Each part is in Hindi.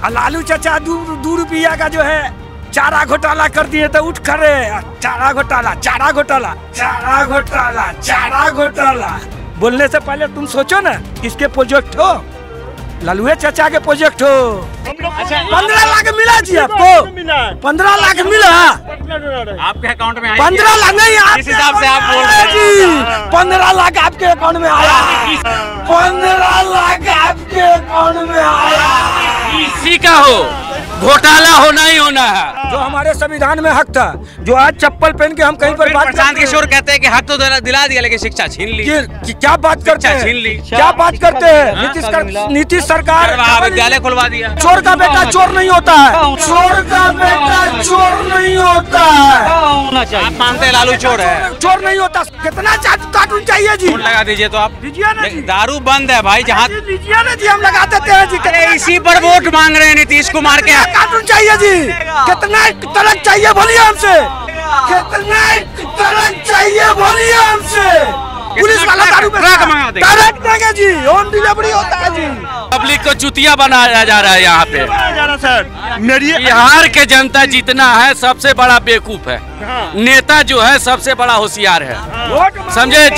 लालू चाचा 2 रुपया का जो है चारा घोटाला कर दिए तो उठ खड़े। चारा घोटाला, चारा घोटाला, चारा घोटाला, चारा घोटाला बोलने से पहले तुम सोचो ना किसके प्रोजेक्ट हो। लालू चाचा के प्रोजेक्ट हो। 15 लाख मिला जी आपको? 15 लाख मिला आपके अकाउंट में? 15 लाख नहीं, इस हिसाब से आप बोल रहे हैं। 15 लाख आपके अकाउंट में आया। 15 लाख आपके अकाउंट में आया। इसी का हो, घोटाला होना ही होना है। जो हमारे संविधान में हक था, जो आज चप्पल पहन के हम कहीं पर बात प्रशांत किशोर कहते हैं कि हक तो दिला दिया लेकिन शिक्षा छीन ली। क्या बात करते हैं? छीन ली। क्या बात करते हैं? नीतीश सरकार महाविद्यालय खुलवा दिया। चोर का बेटा चोर नहीं होता है। चोर का बेटा चोर नहीं होता है। आप मानते हैं लालू चोर है? चोर नहीं होता। कितना कार्टून चाहिए जी? लगा दीजिए तो आप। दीजिए ना जी। दारू बंद है भाई जहाँ। दीजिए ना जी, हम लगा देते हैं जी। इसी पर वोट मांग रहे हैं नीतीश कुमार के। कार्टून चाहिए जी? कितना ट्रक चाहिए बोलिए हमसे? कितना ट्रक चाहिए बोलिए हमसे? पुलिस वाला दारू ट्रक मंगा देंगे जी। होम डिलीवरी होता है जी। पब्लिक को चुतिया बनाया जा रहा है यहाँ पे। सर मेरी बिहार के जनता जितना है सबसे बड़ा बेवकूफ है। नेता जो है सबसे बड़ा होशियार है। समझे?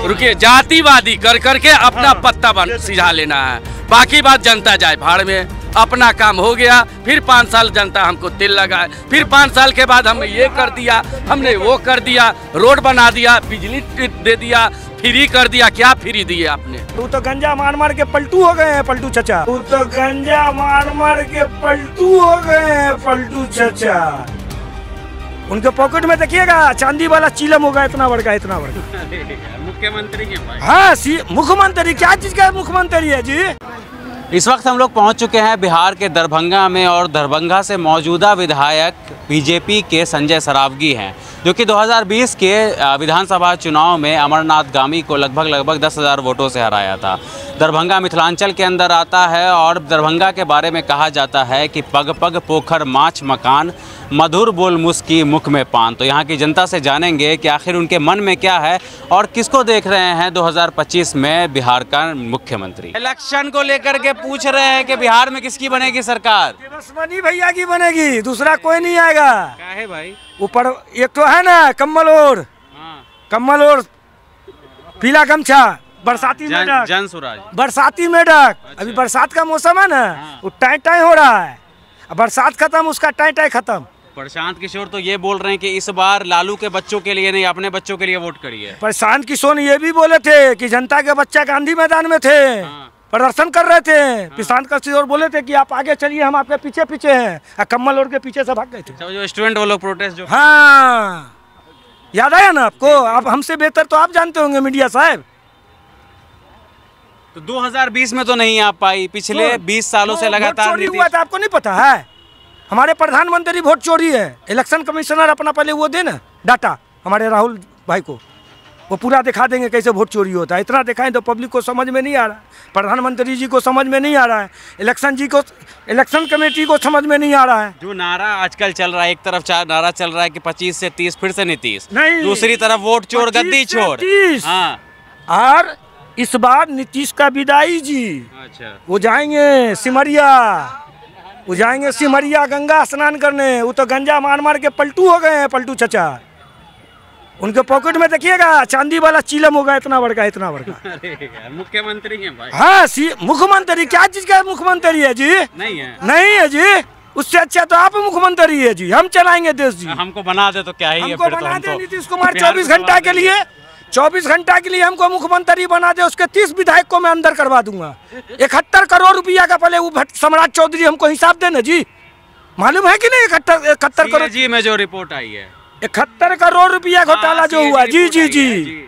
रुकिए, जातिवादी कर करके अपना पत्ता सिझा लेना है। बाकी बात जनता जाए भाड़ में। अपना काम हो गया, फिर 5 साल जनता हमको तिल लगाए, फिर 5 साल के बाद हमने ये कर दिया, हमने वो कर दिया, रोड बना दिया, बिजली दे दिया, फ्री कर दिया। क्या फ्री दिए आपने? तू तो गंजा मार मार के पलटू हो गए हैं पलटू चचा। तू तो गंजा मार मार के पलटू हो गए हैं पलटू चचा। उनके पॉकेट में देखिएगा चांदी वाला चीलम होगा, इतना बड़का, इतना बड़का। मुख्यमंत्री के भाई। हाँ, मुख्यमंत्री क्या चीज का मुख्यमंत्री है जी? इस वक्त हम लोग पहुंच चुके हैं बिहार के दरभंगा में और दरभंगा से मौजूदा विधायक बीजेपी के संजय सरावगी हैं, जो कि 2020 के विधानसभा चुनाव में अमरनाथ गामी को लगभग 10,000 वोटों से हराया था। दरभंगा मिथिलांचल के अंदर आता है और दरभंगा के बारे में कहा जाता है कि पग पग पोखर माछ मकान, मधुर बोल मुस्की मुख में पान। तो यहाँ की जनता से जानेंगे कि आखिर उनके मन में क्या है और किसको देख रहे हैं 2025 में बिहार का मुख्यमंत्री। इलेक्शन को लेकर के पूछ रहे हैं कि बिहार में किसकी बनेगी सरकार? बस मनी भैया की बनेगी, दूसरा कोई नहीं आएगा। क्या है भाई? ऊपर एक तो है ना कम्बल और पीला गमछा, बरसाती मेढक, जन सुराज, बरसाती मेढक। अभी बरसात का मौसम है ना, वो टाई टाई हो रहा है। बरसात खत्म, उसका टाई टाई खत्म। प्रशांत किशोर तो ये बोल रहे हैं कि इस बार लालू के बच्चों के लिए नहीं, अपने बच्चों के लिए वोट करिए। प्रशांत किशोर ये भी बोले थे कि जनता के बच्चा गांधी मैदान में थे, प्रदर्शन कर रहे थे। प्रशांत किशोर बोले थे कि आप आगे चलिए, हम आपके पीछे पीछे हैं। कम्बल ओढ़ के पीछे से भाग गए थे। जो स्टूडेंट वो लोग प्रोटेस्ट जो। हाँ, याद आया ना आपको? आप हमसे बेहतर तो आप जानते होंगे मीडिया साहब। तो 2020 में तो नहीं आ पाई, पिछले 20 सालों से लगातार चोरी हुआ था, आपको नहीं पता है? हमारे प्रधानमंत्री वोट चोरी है। इलेक्शन कमिश्नर अपना पहले वो दे ना डाटा हमारे राहुल भाई को, वो पूरा दिखा देंगे कैसे वोट चोरी होता है। इतना दिखाएं तो पब्लिक को समझ में नहीं आ रहा है, प्रधानमंत्री जी को समझ में नहीं आ रहा है, इलेक्शन कमेटी को समझ में नहीं आ रहा है। जो नारा आजकल चल रहा है, एक तरफ नारा चल रहा है कि 25 से 30 फिर से नीतीश, नहीं, दूसरी तरफ वोट चोर गद्दी चोर। हाँ। और इस बार नीतीश का विदाई जी। अच्छा। वो जाएंगे सिमरिया, गंगा स्नान करने। वो तो गंजा मार मार के पलटू हो गए हैं पलटू चचा। उनके पॉकेट में देखिएगा चांदी वाला चीलम होगा, इतना बड़का, इतना बड़का। मुख्यमंत्री है भाई। हाँ, मुख्यमंत्री क्या चीज का मुख्यमंत्री है जी? नहीं है जी। उससे अच्छा तो आप मुख्यमंत्री है जी। हम चलाएंगे देश जी। हमको बना दे तो क्या ही है? हमको बना दे नीतीश कुमार 24 घंटा के लिए, 24 घंटा के लिए हमको मुख्यमंत्री बना दे। उसके 30 विधायक को मैं अंदर करवा दूंगा। 71 करोड़ रुपया का पहले वो सम्राट चौधरी हमको हिसाब देना जी। मालूम है कि नहीं? 71 करोड़ जी में जो रिपोर्ट आई है, 71 करोड़ रुपया घोटाला जो हुआ जी।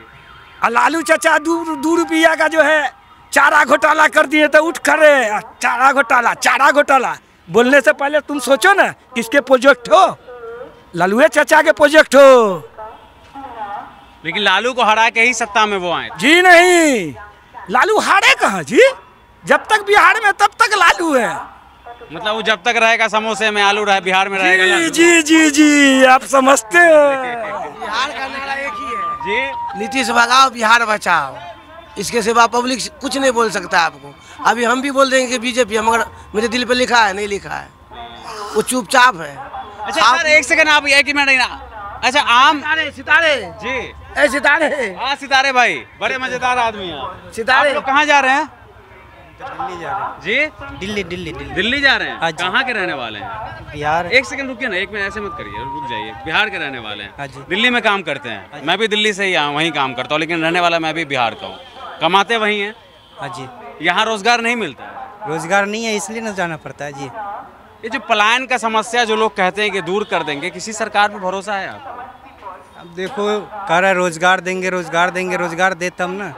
लालू चाचा 2 रुपया का जो है चारा घोटाला कर दिए तो उठ खड़े। चारा घोटाला, चारा घोटाला बोलने से पहले तुम सोचो ना किसके प्रोजेक्ट हो। लालू चाचा के प्रोजेक्ट हो। लेकिन लालू को हरा के ही सत्ता में वो आए जी। नहीं, लालू हारे कहाँ जी? जब तक बिहार में तब तक लालू है। मतलब वो जब तक रहेगा समोसे में आलू रहे, बिहार में रहेगा लालू। जी, आप समझते हो। बिहार का नारा एक ही है जी, नीतीश भगाओ बिहार बचाओ। इसके सिवा पब्लिक कुछ नहीं बोल सकता आपको। अभी हम भी बोल देंगे कि बीजेपी, मगर मेरे दिल पे लिखा है नहीं लिखा है, वो चुपचाप है। अच्छा सर एक सेकंड, आप एक ही मिनट ना। अच्छा आम सितारे जी, ए सितारे, हाँ सितारे भाई बड़े मजेदार आदमी हैं। सितारे आप लोग कहाँ जा रहे हैं? दिल्ली जा रहे जी हैं। दिल्ली दिल्ली दिल्ली दिल्ली जा रहे हैं। हाँ जी। कहाँ के रहने वाले हैं? बिहार। एक सेकंड रुकिए ना, एक मिनट ऐसे मत करिए, रुक जाइए। बिहार के रहने वाले हाँ हैं, जी। दिल्ली में काम करते हैं। मैं भी दिल्ली से ही वहीं काम करता हूँ, लेकिन रहने वाला मैं भी बिहार का हूँ। कमाते वहीं हैं। हाँ जी। यहाँ रोजगार नहीं मिलता है। रोजगार नहीं है इसलिए ना जाना पड़ता है जी। ये जो पलायन का समस्या जो लोग कहते हैं कि दूर कर देंगे, किसी सरकार पर भरोसा है आपको? अब देखो कह रहा है रोजगार देंगे रोजगार देंगे, रोजगार दे तब ना।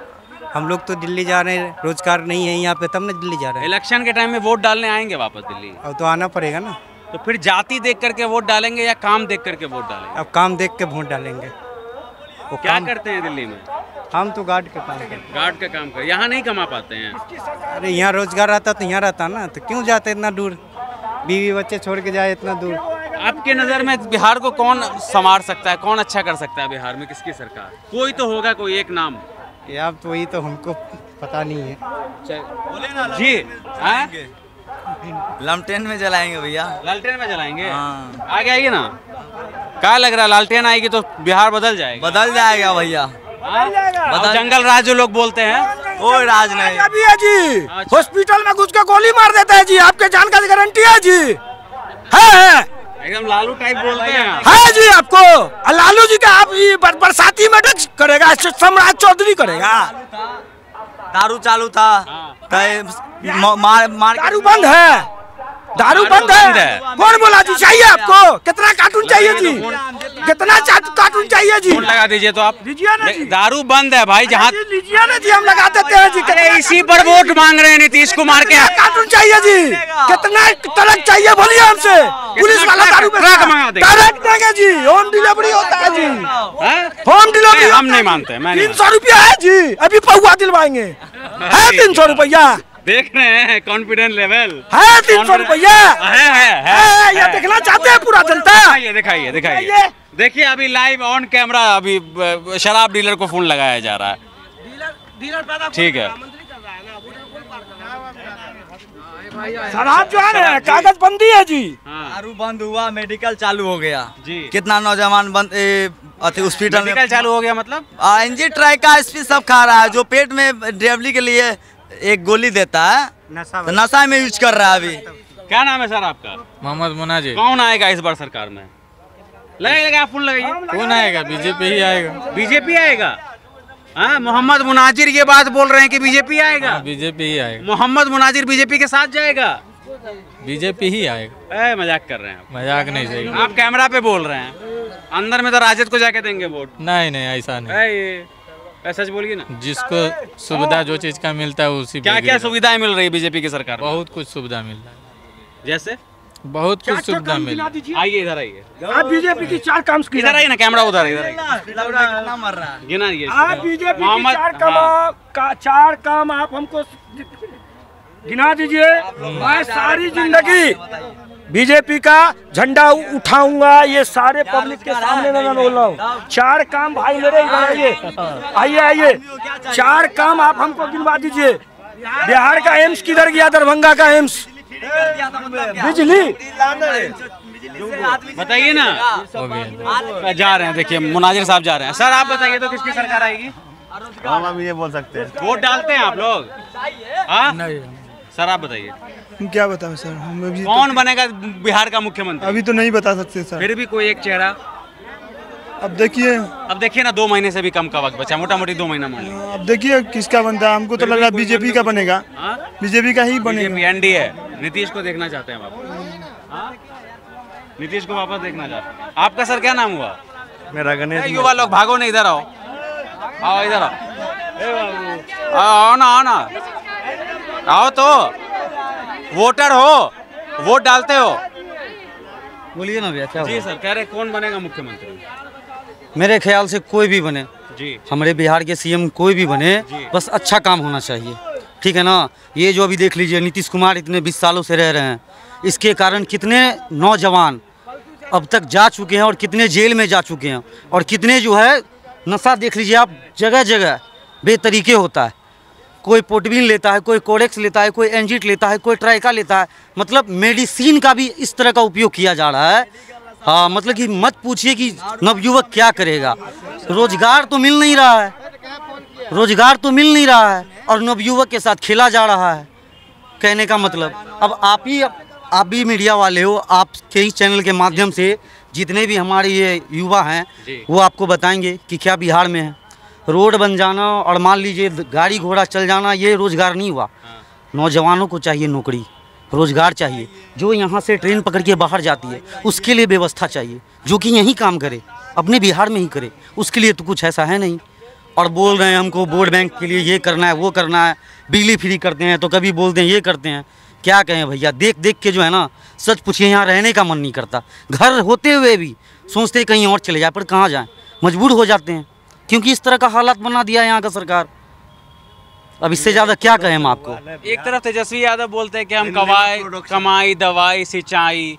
हम लोग तो दिल्ली जा रहे हैं, रोजगार नहीं है यहाँ पे, तब ना दिल्ली जा रहे हैं। इलेक्शन के टाइम में वोट डालने आएंगे वापस दिल्ली, अब तो आना पड़ेगा ना। तो फिर जाति देख करके वोट डालेंगे या काम देख करके वोट डालेंगे? अब काम देख के वोट डालेंगे। वो क्या काम करते हैं दिल्ली में? हम तो गार्ड के काम करते हैं। गार्ड का काम कर, यहाँ नहीं कमा पाते हैं। अरे यहाँ रोजगार रहता तो यहाँ रहता ना, तो क्यों जाते इतना दूर, बीवी बच्चे छोड़ के जाए इतना दूर। आपके नज़र में बिहार को कौन संवार सकता है, कौन अच्छा कर सकता है बिहार में? किसकी सरकार? कोई तो होगा, कोई एक नाम। ये अब तो वही तो हमको पता नहीं है जी। हैं? लमटेन में जलाएंगे भैया। लालटेन में जलाएंगे? हाँ। आगे आइए ना। क्या लग रहा है, लालटेन आएगी तो बिहार बदल जाएगा? बदल जाएगा भैया। हाँ? और जंगल राज जो लोग बोलते हैं, कोई राज नहीं। अभी है जी, अच्छा। हॉस्पिटल में घुस के गोली मार देता है जी, आपके जान का गारंटी है जी। है एकदम लालू टाइप बोलते हैं। है जी आपको। लालू जी का आप ये बरसाती में डच करेगा, सम्राट चौधरी करेगा। दारू चालू था, मार दारू बंद है, दारू बंद है। कौन बोला जी? चाहिए आपको? कितना कार्टून चाहिए जी? कितना कार्टून चाहिए जी? फोन लगा दीजिए तो आप। लीजिए ना जी। दारू बंद है भाई, जहाँ लीजिए ना जी, हम लगा देते हैं जी। अरे इसी पर वोट मांग रहे हैं नीतीश कुमार के। कार्टून चाहिए जी? कितना ट्रक चाहिए बोलिए हमसे। पुलिस वाला दारू ट्रक मंगा देंगे। ट्रक देंगे जी, होम डिलीवरी होता है जी, हैं? Home delivery. हम नहीं मानते, मैं नहीं 300 रुपया है जी, अभी पहुआ दिलवाएंगे। है 300 रुपया, देख रहे हैं कॉन्फिडेंस लेवल है 300 रुपया है। ये देखना चाहते हैं पूरा जनता। दिखाइए दिखाइए दिखाइए। देखिए अभी लाइव ऑन कैमरा अभी शराब डीलर को फोन लगाया जा रहा है। ठीक है। शराब जो है ना कागज बंदी है जी। दारू बंद हुआ, मेडिकल चालू हो गया जी। कितना नौजवान बंद हॉस्पिटल में मेडिकल चालू हो गया मतलब? एनजी ट्राई का एसपी सब खा रहा है, जो पेट में ड्राइवरी के लिए एक गोली देता है तो नशा में यूज कर रहा है अभी। क्या नाम है सर आपका? मोहम्मद मुनाजिर। कौन आएगा इस बार सरकार में? लगेगा, फोन लगाइए। कौन आएगा? बीजेपी ही आएगा। बीजेपी आएगा? हाँ, मोहम्मद मुनाजिर ये बात बोल रहे हैं कि बीजेपी आएगा। बीजेपी ही आएगा। मोहम्मद मुनाजिर बीजेपी के साथ जाएगा? बीजेपी ही आएगा। मजाक कर रहे हैं आप। मजाक नहीं सही। आप कैमरा पे बोल रहे हैं, अंदर में तो राजद को जाके देंगे वोट। नहीं नहीं ऐसा नहीं। सच बोलिए ना। जिसको सुविधा जो चीज का मिलता है उसी क्या क्या सुविधाएं मिल रही है बीजेपी की सरकार में? बहुत कुछ सुविधा मिल रहा है। जैसे बहुत कुछ सुविधा मिल रही है। आइए इधर आइए। आप बीजेपी की 4 काम इधर आइए ना, कैमरा उधर इधर आइए। कितना मर रहा है? गिना ये आप बीजेपी की मोहम्मद 4 काम आप हमको गिना दीजिए। मैं सारी जिंदगी बीजेपी का झंडा उठाऊंगा, ये सारे पब्लिक के सामने मैं बोल रहा हूँ। 4 काम भाई मेरे इधर आइए, आइए आइए। 4 काम आप हमको गिनवा दीजिए। बिहार का एम्स किधर गया? दरभंगा का एम्स। बिजली बताइए ना। जा रहे हैं, देखिए मुनाजिर साहब जा रहे हैं। सर आप बताइए तो किसकी सरकार आएगी? हम ये बोल सकते हैं। वोट डालते हैं आप लोग? हाँ सर आप बताइए क्या बताएं सर, हम अभी कौन बनेगा बिहार का मुख्यमंत्री? अभी तो नहीं बता सकते सर। फिर भी कोई एक चेहरा। अब देखिए ना, 2 महीने से भी कम का वक्त बचा, मोटा मोटी 2 महीना मान लीजिए। अब देखिए किसका बनता है। हमको तो लग रहा है बीजेपी का बनेगा। बीजेपी का ही बनेगा। एनडीए नीतीश को देखना चाहते हैं वापस। नीतीश को वापस देखना चाहते हैं। आपका सर क्या नाम हुआ? मेरा गणेश। युवा लोग भागो नहीं, इधर आओ, आओ इधर आओ, आओ ना, आओ ना, आओ तो। वोटर हो, वोट डालते हो? बोलिए ना भैया क्या जी सर कह रहे कौन बनेगा मुख्यमंत्री? मेरे ख्याल से कोई भी बने, जी हमारे बिहार के सीएम कोई भी बने, बस अच्छा काम होना चाहिए। ठीक है ना। ये जो अभी देख लीजिए नीतीश कुमार इतने 20 सालों से रह रहे हैं, इसके कारण कितने नौजवान अब तक जा चुके हैं और कितने जेल में जा चुके हैं, और कितने जो है नशा देख लीजिए आप, जगह जगह बेतरीके होता है। कोई पोटविन लेता है, कोई कोडेक्स लेता है, कोई एंजिट लेता है, कोई ट्राइका लेता है। मतलब मेडिसिन का भी इस तरह का उपयोग किया जा रहा है। हाँ, मतलब कि मत पूछिए कि नवयुवक क्या करेगा। रोजगार तो मिल नहीं रहा है, रोजगार तो मिल नहीं रहा है और नवयुवक के साथ खेला जा रहा है। कहने का मतलब अब आप भी मीडिया वाले हो, आपके ही चैनल के माध्यम से जितने भी हमारे ये युवा हैं वो आपको बताएंगे कि क्या बिहार में है। रोड बन जाना और मान लीजिए गाड़ी घोड़ा चल जाना ये रोज़गार नहीं हुआ। नौजवानों को चाहिए नौकरी, रोज़गार चाहिए। जो यहाँ से ट्रेन पकड़ के बाहर जाती है उसके लिए व्यवस्था चाहिए, जो कि यहीं काम करे, अपने बिहार में ही करे। उसके लिए तो कुछ ऐसा है नहीं। और बोल रहे हैं हमको वोट बैंक के लिए ये करना है, वो करना है, बिजली फ्री करते हैं तो कभी बोलते हैं ये करते हैं। क्या कहें भैया, देख देख के जो है ना, सच पूछिए यहाँ रहने का मन नहीं करता। घर होते हुए भी सोचते कहीं और चले जाए, पर कहाँ जाएं, मजबूर हो जाते हैं क्योंकि इस तरह का हालात बना दिया है यहाँ का सरकार। अब इससे ज़्यादा क्या कहें हम आपको। एक तरफ तेजस्वी यादव बोलते हैं कि हम कमाई दवाई सिंचाई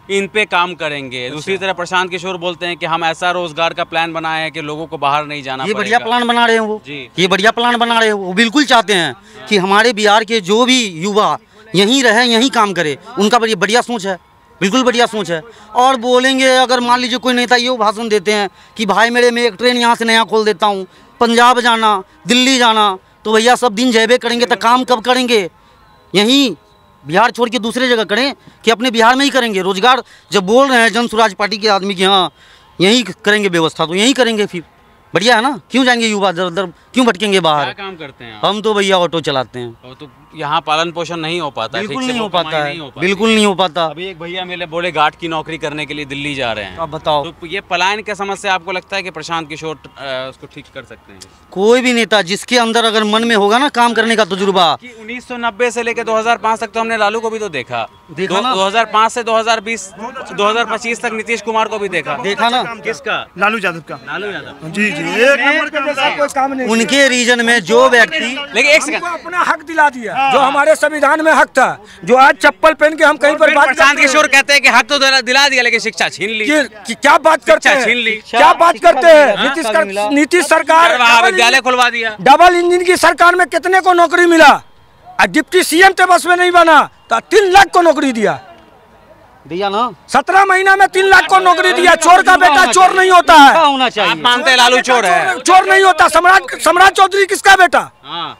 इन पे काम करेंगे, दूसरी तरफ प्रशांत किशोर बोलते हैं कि हम ऐसा रोजगार का प्लान बनाए हैं कि लोगों को बाहर नहीं जाना ये पड़ेगा। बढ़िया प्लान बना रहे हैं वो, ये बढ़िया प्लान बना रहे हैं वो। बिल्कुल चाहते हैं कि हमारे बिहार के जो भी युवा यहीं रहे, यहीं काम करे। उनका बढ़िया सोच है, बिल्कुल बढ़िया सोच है। और बोलेंगे अगर मान लीजिए कोई नेता ये भाषण देते हैं कि भाई मेरे मैं एक ट्रेन यहाँ से नया खोल देता हूँ, पंजाब जाना, दिल्ली जाना, तो भैया सब दिन जयबे करेंगे तो काम कब करेंगे। यहीं बिहार छोड़ के दूसरे जगह करें कि अपने बिहार में ही करेंगे। रोजगार जब बोल रहे हैं जन स्वराज पार्टी के आदमी की हाँ यहीं करेंगे व्यवस्था, तो यहीं करेंगे। फिर बढ़िया है ना, क्यों जाएंगे युवा दर दर, क्यों भटकेंगे बाहर। क्या काम करते हैं हम तो भैया ऑटो चलाते हैं। और तो यहाँ पालन पोषण नहीं हो पाता, बिल्कुल नहीं हो पाता है, बिल्कुल नहीं हो पाता। अभी एक भैया मेरे बोले गार्ड की नौकरी करने के लिए दिल्ली जा रहे हैं। अब बताओ, तो ये पलायन का समस्या आपको लगता है कि प्रशांत किशोर उसको ठीक कर सकते हैं? कोई भी नेता जिसके अंदर अगर मन में होगा ना काम करने का तजुर्बा। 1990 से लेकर 2005 तक तो हमने लालू को भी तो देखा, 2005 से 2025 तक नीतीश कुमार को भी देखा ना। किसका? लालू यादव का। लालू यादव जी जी, एक नंबर का। उनके रीजन में जो व्यक्ति, लेकिन एक सेकंड, अपना हक दिला दिया जो हमारे संविधान में हक था। जो आज चप्पल पहन के हम कहीं पर बात प्रशांत किशोर कहते हैं कि हक तो दिला दिया लेकिन शिक्षा छीन ली। क्या बात करते हैं, छीन ली, क्या बात करते हैं। नीतीश सरकार विद्यालय खुलवा दिया। डबल इंजन की सरकार में कितने को नौकरी मिला। डिप्टी सीएम तो बस में नहीं बना तो 3 लाख को नौकरी दिया ना। 17 महीना में 3 लाख को नौकरी दिया। चोर का बेटा चोर नहीं होता है। होना चाहिए। आप मानते हैं लालू चोर है? चोर नहीं होता। सम्राट चौधरी किसका बेटा?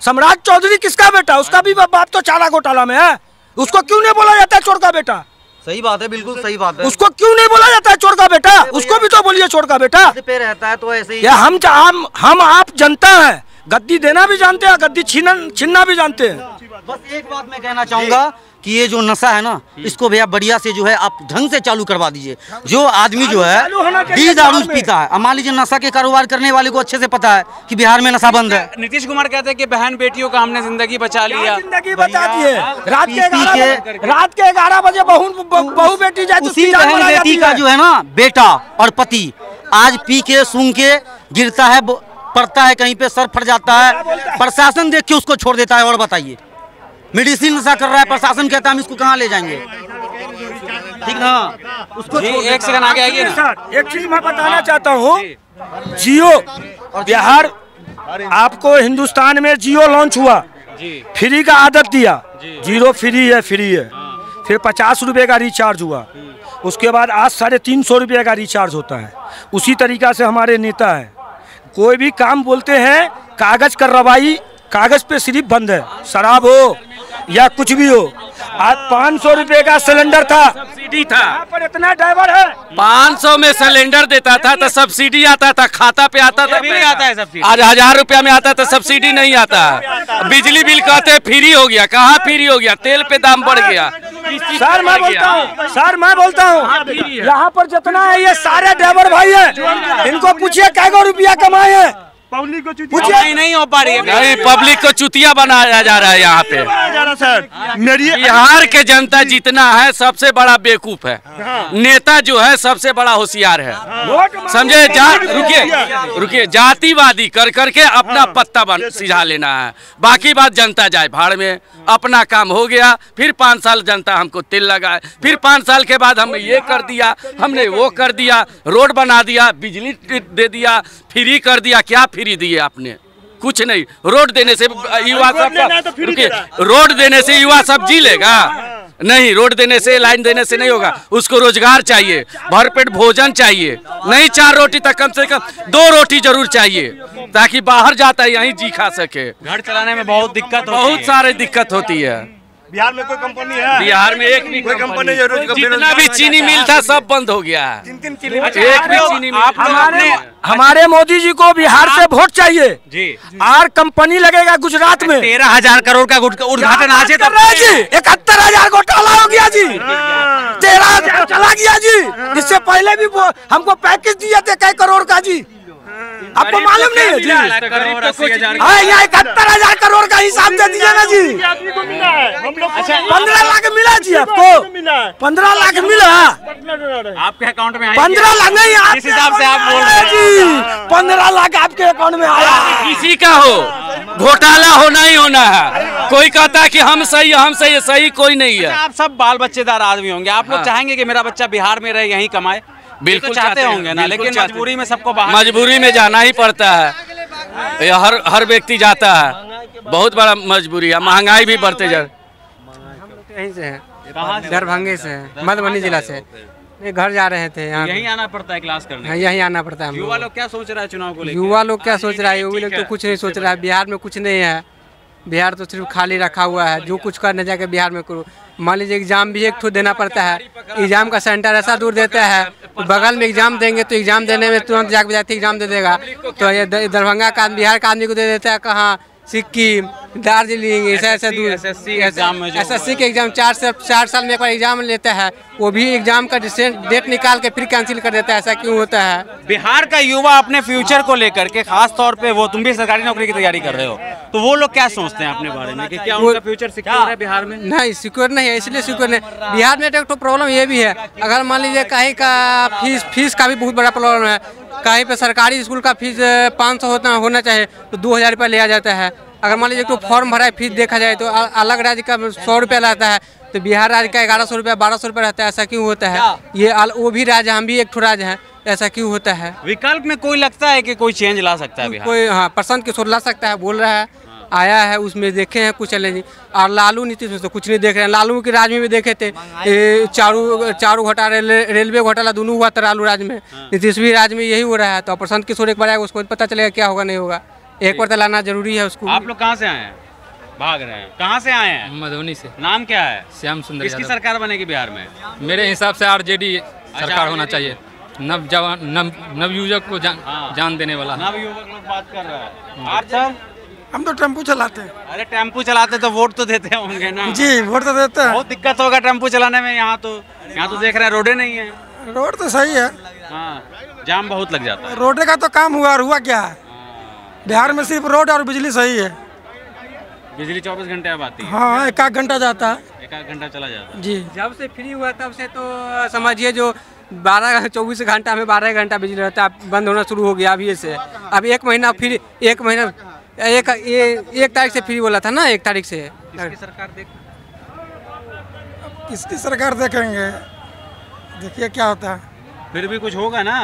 सम्राट चौधरी किसका बेटा? उसका भी बाप तो चारा घोटाला में है। उसको क्यों नहीं बोला जाता है चोर का बेटा? सही बात है, बिल्कुल सही बात है। उसको क्यों नहीं बोला जाता है चोर का बेटा? उसको भी तो बोलिए चोर का बेटा। पे रहता है तो ऐसे ही। हम आप जनता है, गद्दी देना भी जानते हैं, गद्दी छीनना भी जानते हैं। बस एक बात मैं कहना चाहूंगा कि ये जो नशा है ना, इसको भैया बढ़िया से जो है आप ढंग से चालू करवा दीजिए। जो आदमी जो है दारू पीता है, अब मान लीजिए नशा के कारोबार करने वाले को अच्छे से पता है कि बिहार में नशा बंद है। नीतीश कुमार कहते हैं कि बहन बेटियों का हमने जिंदगी बचा लिया। जिंदगी बचा दिए। रात के 11 बजे बहू बेटी जाए, उसी बहन बेटी का जो है ना बेटा और पति आज पी के सूंघ के गिरता है, पड़ता है कहीं पे, सर फट जाता है, प्रशासन देख के उसको छोड़ देता है। और बताइए, मेडिसिन नशा कर रहा है, प्रशासन कहता है हम इसको कहाँ ले जाएंगे। ठीक ना, उसको एक सेकंड आगे आइए ना। एक चीज मैं बताना चाहता हूँ, जियो बिहार, आपको हिंदुस्तान में जियो लॉन्च हुआ, फ्री का आदत दिया, जीरो फ्री है। फिर 50 रुपए का रिचार्ज हुआ, उसके बाद आज 350 रुपये का रिचार्ज होता है। उसी तरीका से हमारे नेता है, कोई भी काम बोलते हैं कागज कार्रवाई, कागज पे सिर्फ बंद है। शराब हो या कुछ भी हो, आज 500 रुपए का सिलेंडर था, सब्सिडी था। यहाँ पर इतना ड्राइवर है, 500 में सिलेंडर देता था तो सब्सिडी आता था, खाता पे आता था। नहीं आता है सब्सिडी। आज 1000 रुपया में आता था, सब्सिडी नहीं आता है। बिजली बिल कहते हैं फ्री हो गया, कहाँ फ्री हो गया? तेल पे दाम बढ़ गया। सर मैं बोलता हूँ यहाँ पर जितना है ये सारे ड्राइवर भाई है, इनको पूछिए कै रुपया कमाए हैं। पब्लिक को पूछिए नहीं हो पा रही है। नहीं, पब्लिक को चुतिया बनाया जा रहा है यहाँ पे। सर मेरी बिहार के जनता जितना है सबसे बड़ा बेवकूफ है, नेता जो है सबसे बड़ा होशियार है। समझे? रुकिए, जातिवादी कर करके अपना पत्ता सिझा लेना है, बाकी बात जनता जाए भाड़ में। अपना काम हो गया, फिर 5 साल जनता हमको तिल लगाए, फिर 5 साल के बाद हमने ये कर दिया, हमने वो कर दिया, रोड बना दिया, बिजली दे दिया, फ्री कर दिया। क्या फ्री दिए आपने? कुछ नहीं। रोड देने से युवा सब, रुकिए, रोड देने से युवा सब जी लेगा? नहीं, रोड देने से, लाइन देने से नहीं होगा। उसको रोजगार चाहिए, भरपेट भोजन चाहिए, नहीं 4 रोटी तक कम से कम 2 रोटी जरूर चाहिए, ताकि बाहर जाता है यहीं जी खा सके। घर चलाने में बहुत दिक्कत होती है। बहुत सारे दिक्कत होती है। बिहार में कोई कंपनी है? बिहार में एक भी कोई कंपनी जितना भी चीनी मिल था सब बंद हो गया। एक भी चीनी मिल। हमारे मोदी जी को बिहार से वोट चाहिए जी। और कंपनी लगेगा गुजरात में 13,000 करोड़ का उद्घाटन आज है। 71,000 घोटाला हो गया जी, 13,000 चला गया जी। इससे पहले भी हमको पैकेज दिए थे कई करोड़ का जी, आपको मालूम नहीं है जी? यहाँ 71,000 करोड़ का हिसाब दे दिया ना जी। 15 लाख मिला जी आपको? 15 लाख मिला आपके अकाउंट में? 15 लाख नहीं, इस हिसाब से आप बोल रहे हैं जी। 15 लाख आपके अकाउंट में आया। किसी का हो, घोटाला होना ही होना है। कोई कहता है कि हम सही, हम सही, सही कोई नहीं है। आप सब बाल बच्चेदार आदमी होंगे, आप लोग चाहेंगे कि मेरा बच्चा बिहार में रहे, यहीं कमाए? बिल्कुल चाहते होंगे ना, लेकिन मजबूरी में सबको बाहर, मजबूरी में जाना ही पड़ता है। हर व्यक्ति जाता है, बहुत बड़ा मजबूरी है। महंगाई भी बढ़ते जा। यहीं से हैं, दरभंगे से हैं, मधुबनी जिला से। घर जा रहे थे, यहाँ यहीं आना पड़ता है क्लास करने? यहीं आना पड़ता है। युवा लोग क्या सोच रहा है चुनाव को लेकर? युवा लोग क्या सोच रहा है? युवा लोग तो कुछ नहीं सोच रहा है। बिहार में कुछ नहीं है, बिहार तो सिर्फ खाली रखा हुआ है। जो कुछ करने जाके बिहार में करो। मान लीजिए एग्जाम भी एक ठो देना पड़ता है, एग्जाम का सेंटर ऐसा दूर देता है, तो बगल में एग्जाम देंगे तो एग्जाम देने में तुरंत जाके विद्यार्थी एग्जाम दे देगा। तो ये दरभंगा का बिहार का आदमी को दे देता है कहाँ, सिक्किम, दार्जिलिंग, ऐसे दूर। SSC के एग्जाम 4 साल में एक बार एग्जाम लेता है, वो भी एग्जाम का डेट निकाल के फिर कैंसिल कर देता है। ऐसा क्यों होता है? बिहार का युवा अपने फ्यूचर को लेकर के, खास तौर पे वो, तुम भी सरकारी नौकरी की तैयारी कर रहे हो, तो वो लोग क्या सोचते हैं अपने बारे में कि क्या उनका फ्यूचर सिक्योर है बिहार में? नहीं, सिक्योर नहीं है, इसलिए सिक्योर नहीं। बिहार में एक तो प्रॉब्लम ये भी है, अगर मान लीजिए कहीं का फीस का भी बहुत बड़ा प्रॉब्लम है। कहीं पे सरकारी स्कूल का फीस 500 होना चाहिए तो 2,000 रुपया लिया जाता है। अगर मान लीजिए तो फॉर्म भरा है, फीस देखा जाए तो अलग राज्य का 100 रुपया लगता है, तो बिहार राज्य का 1100 रुपया 1200 रुपया रहता है। ऐसा क्यों होता है? ये वो भी राज्य, हम भी एक ठो राज्य हैं, ऐसा क्यों होता है? विकल्प में कोई लगता है कि कोई चेंज ला सकता है बिहार? कोई, हाँ, प्रशांत किशोर ला सकता है, बोल रहा है, आया है, उसमें देखे हैं कुछ चैलेंज। और लालू नीतीश में तो कुछ नहीं देख रहे हैं। लालू के राज में भी देखे थे, चारू घोटाला, रेलवे घोटाला दोनों हुआ था लालू राज में, नीतीश भी राज में यही हो रहा है। तो प्रशांत किशोर एक बार आएगा, उसको पता चलेगा क्या होगा नहीं होगा। एक बार तो लाना जरूरी है उसको। आप लोग कहाँ से आए हैं? भाग रहे हैं? कहाँ से आए हैं? मधुबनी से। नाम क्या है? श्याम सुंदर। किसकी सरकार बनेगी बिहार में? मेरे हिसाब से RJD सरकार होना चाहिए। नवयुवक को जान देने वाला। नवयुवक लोग बात कर रहे हैं। आप सर? हम तो टेम्पू चलाते हैं। अरे टेम्पू चलाते तो वोट तो देते होंगे ना? जी, वोट तो देते हैं। बहुत दिक्कत होगा टेम्पू चलाने में। यहाँ तो देख रहे हैं रोडे नहीं है। रोड तो सही है, हाँ, जाम बहुत लग जाता है। रोड का तो काम हुआ, और हुआ क्या है? बिहार में सिर्फ रोड और बिजली सही है। बिजली 24 घंटे अब आती है? हाँ, 1 घंटा जाता है। 1 घंटा चला जाता है जी। जब से फ्री हुआ तब से तो समझिए जो 24 घंटा में 12 घंटा बिजली रहता है, बंद होना शुरू हो गया अभी से। अब 1 महीना फिर, 1 महीना 1 तारीख से फ्री बोला था ना, 1 तारीख से। किसकी सरकार देखेंगे, देखिए क्या होता है। फिर भी कुछ होगा ना?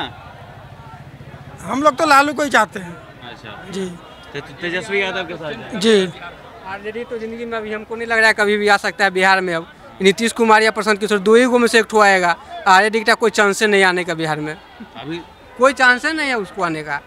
हम लोग तो लालू को ही चाहते हैं। अच्छा जी। तेजस्वी यादव के साथ जी। RJD तो जिंदगी में अभी हमको नहीं लग रहा है कभी भी आ सकता है बिहार में। अब नीतीश कुमार या प्रशांत किशोर 2 ही में से एक ठो आएगा। RJD का कोई चांस नहीं आने का बिहार में, अभी कोई चांस नहीं है उसको आने का।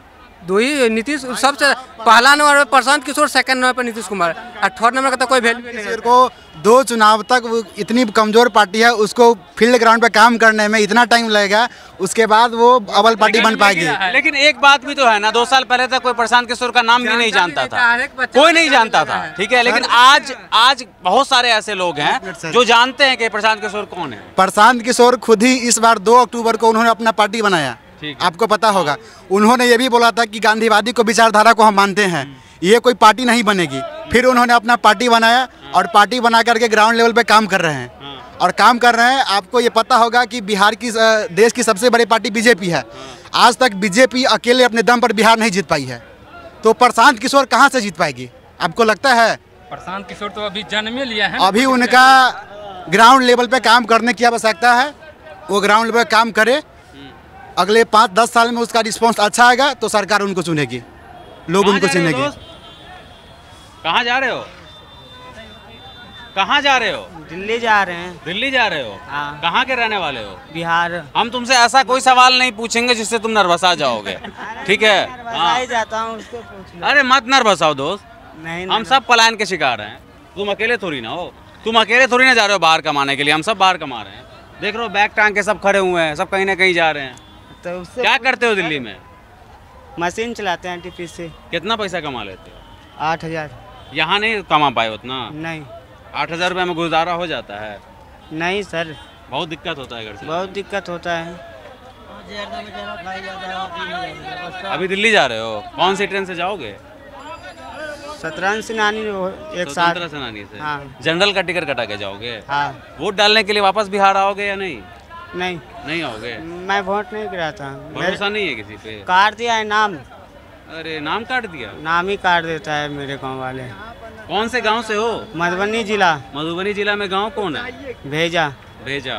2 ही, नीतीश सबसे पहला नंबर पर प्रशांत किशोर, 2nd नंबर पर नीतीश कुमार, और 3rd नंबर का तो कोई वैल्यू नहीं है। को 2 चुनाव तक वो इतनी कमजोर पार्टी है, उसको फील्ड ग्राउंड पे काम करने में इतना टाइम लगेगा, उसके बाद वो अबल पार्टी बन पाएगी। लेकिन एक बात भी तो है ना, 2 साल पहले तक कोई प्रशांत किशोर का नाम भी नहीं जानता था, कोई नहीं जानता था, ठीक है। लेकिन आज बहुत सारे ऐसे लोग हैं जो जानते हैं कि प्रशांत किशोर कौन है। प्रशांत किशोर खुद ही इस बार 2 अक्टूबर को उन्होंने अपना पार्टी बनाया, आपको पता होगा। उन्होंने ये भी बोला था कि गांधीवादी को विचारधारा को हम मानते हैं, ये कोई पार्टी नहीं बनेगी। फिर उन्होंने अपना पार्टी बनाया और पार्टी बना करके ग्राउंड लेवल पे काम कर रहे हैं और काम कर रहे हैं। आपको ये पता होगा कि बिहार की, देश की सबसे बड़ी पार्टी बीजेपी है। आज तक बीजेपी अकेले अपने दम पर बिहार नहीं जीत पाई है, तो प्रशांत किशोर कहाँ से जीत पाएगी, आपको लगता है? प्रशांत किशोर तो अभी जन्म लिया है, अभी उनका ग्राउंड लेवल पे काम करने की आवश्यकता है। वो ग्राउंड लेवल पे काम करे, अगले 5-10 साल में उसका रिस्पॉन्स अच्छा आएगा तो सरकार उनको चुनेगी, लोग उनको चुनेंगे। कहाँ जा रहे हो? कहाँ जा रहे हो? दिल्ली जा रहे हैं। दिल्ली जा रहे हो? हाँ। कहाँ के रहने वाले हो? बिहार। हम तुमसे ऐसा कोई सवाल नहीं पूछेंगे जिससे तुम नर्वसा जाओगे, ठीक है? हाँ। जाता हूँ उसको पूछ लो। अरे मत नर्वसाओ दोस्त, नहीं हम सब पलायन के शिकार हैं। तुम अकेले थोड़ी ना हो, तुम अकेले थोड़ी ना जा रहे हो बाहर कमाने के लिए, हम सब बाहर कमा रहे हैं। देख रहे हो बैग टांग के सब खड़े हुए हैं, सब कहीं ना कहीं जा रहे हैं। तो क्या करते हो दिल्ली में? मशीन चलाते हैं टीपी से। कितना पैसा कमा लेते हो? 8,000। यहाँ नहीं कमा पाए उतना? नहीं। 8,000 रुपये में गुजारा हो जाता है? नहीं सर, बहुत दिक्कत होता है घर से। बहुत दिक्कत होता है। अभी दिल्ली जा रहे हो, कौन सी ट्रेन से जाओगे? सतरंज सेनानी एक साथ। स्वतंत्रता सेनानी से? हाँ। जनरल का टिकट कटा के जाओगे? हाँ। वोट डालने के लिए वापस बिहार आओगे या नहीं? नहीं। नहीं आओगे? मैं वोट नहीं गिराता। भरोसा नहीं है किसी पे? काट दिया है नाम। अरे नाम काट दिया? नाम ही काट देता है मेरे गांव वाले। कौन से गांव से हो? मधुबनी जिला। मधुबनी जिला में गांव कौन है? भेजा। भेजा।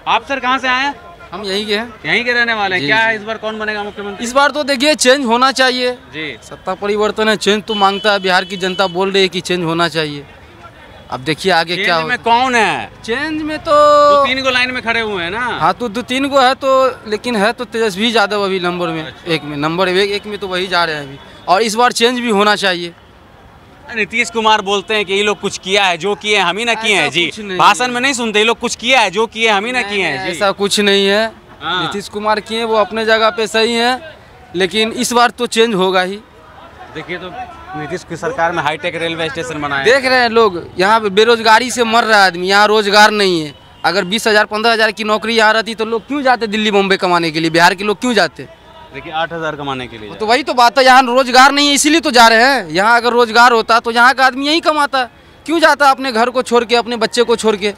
आप सर कहाँ से आए हैं? हम यहीं के हैं। यहीं के रहने वाले हैं। जी, क्या है जी। इस बार कौन बनेगा मुख्यमंत्री? इस बार तो देखिए चेंज होना चाहिए जी। सत्ता परिवर्तन है, चेंज तो मांगता है, बिहार की जनता बोल रही है कि चेंज होना चाहिए। अब देखिए आगे क्या चेंज में कौन है? चेंज में तो 3 को लाइन में खड़े हुए हैं ना। हाँ तो 2-3 को है तो, लेकिन है तो तेजस्वी यादव अभी नंबर में, एक में नंबर एक में तो वही जा रहे हैं अभी। और इस बार चेंज भी होना चाहिए। नीतीश कुमार बोलते हैं कि ये लोग कुछ किया है, जो किए हम ही ना किए हैं जी। कुछ नहीं भाषण में नहीं सुनते, ये लोग कुछ किया है, जो किए हम ही ना किए हैं जी। ऐसा कुछ नहीं है। हाँ। नीतीश कुमार किए वो अपने जगह पे सही है, लेकिन इस बार तो चेंज होगा ही। देखिए तो नीतीश की सरकार में हाईटेक रेलवे स्टेशन बनाया। देख रहे हैं लोग, यहाँ पे बेरोजगारी से मर रहा है आदमी, यहाँ रोजगार नहीं है। अगर 20,000 15,000 की नौकरी यहाँ रहती तो लोग क्यों जाते दिल्ली बॉम्बे कमाने के लिए? बिहार के लोग क्यों जाते? देखिए 8,000 कमाने के लिए। तो वही तो बात है, यहाँ रोजगार नहीं है इसीलिए तो जा रहे हैं। यहाँ अगर रोजगार होता तो यहाँ का आदमी यहीं कमाता, क्यों जाता अपने घर को छोड़ के, अपने बच्चे को छोड़ के?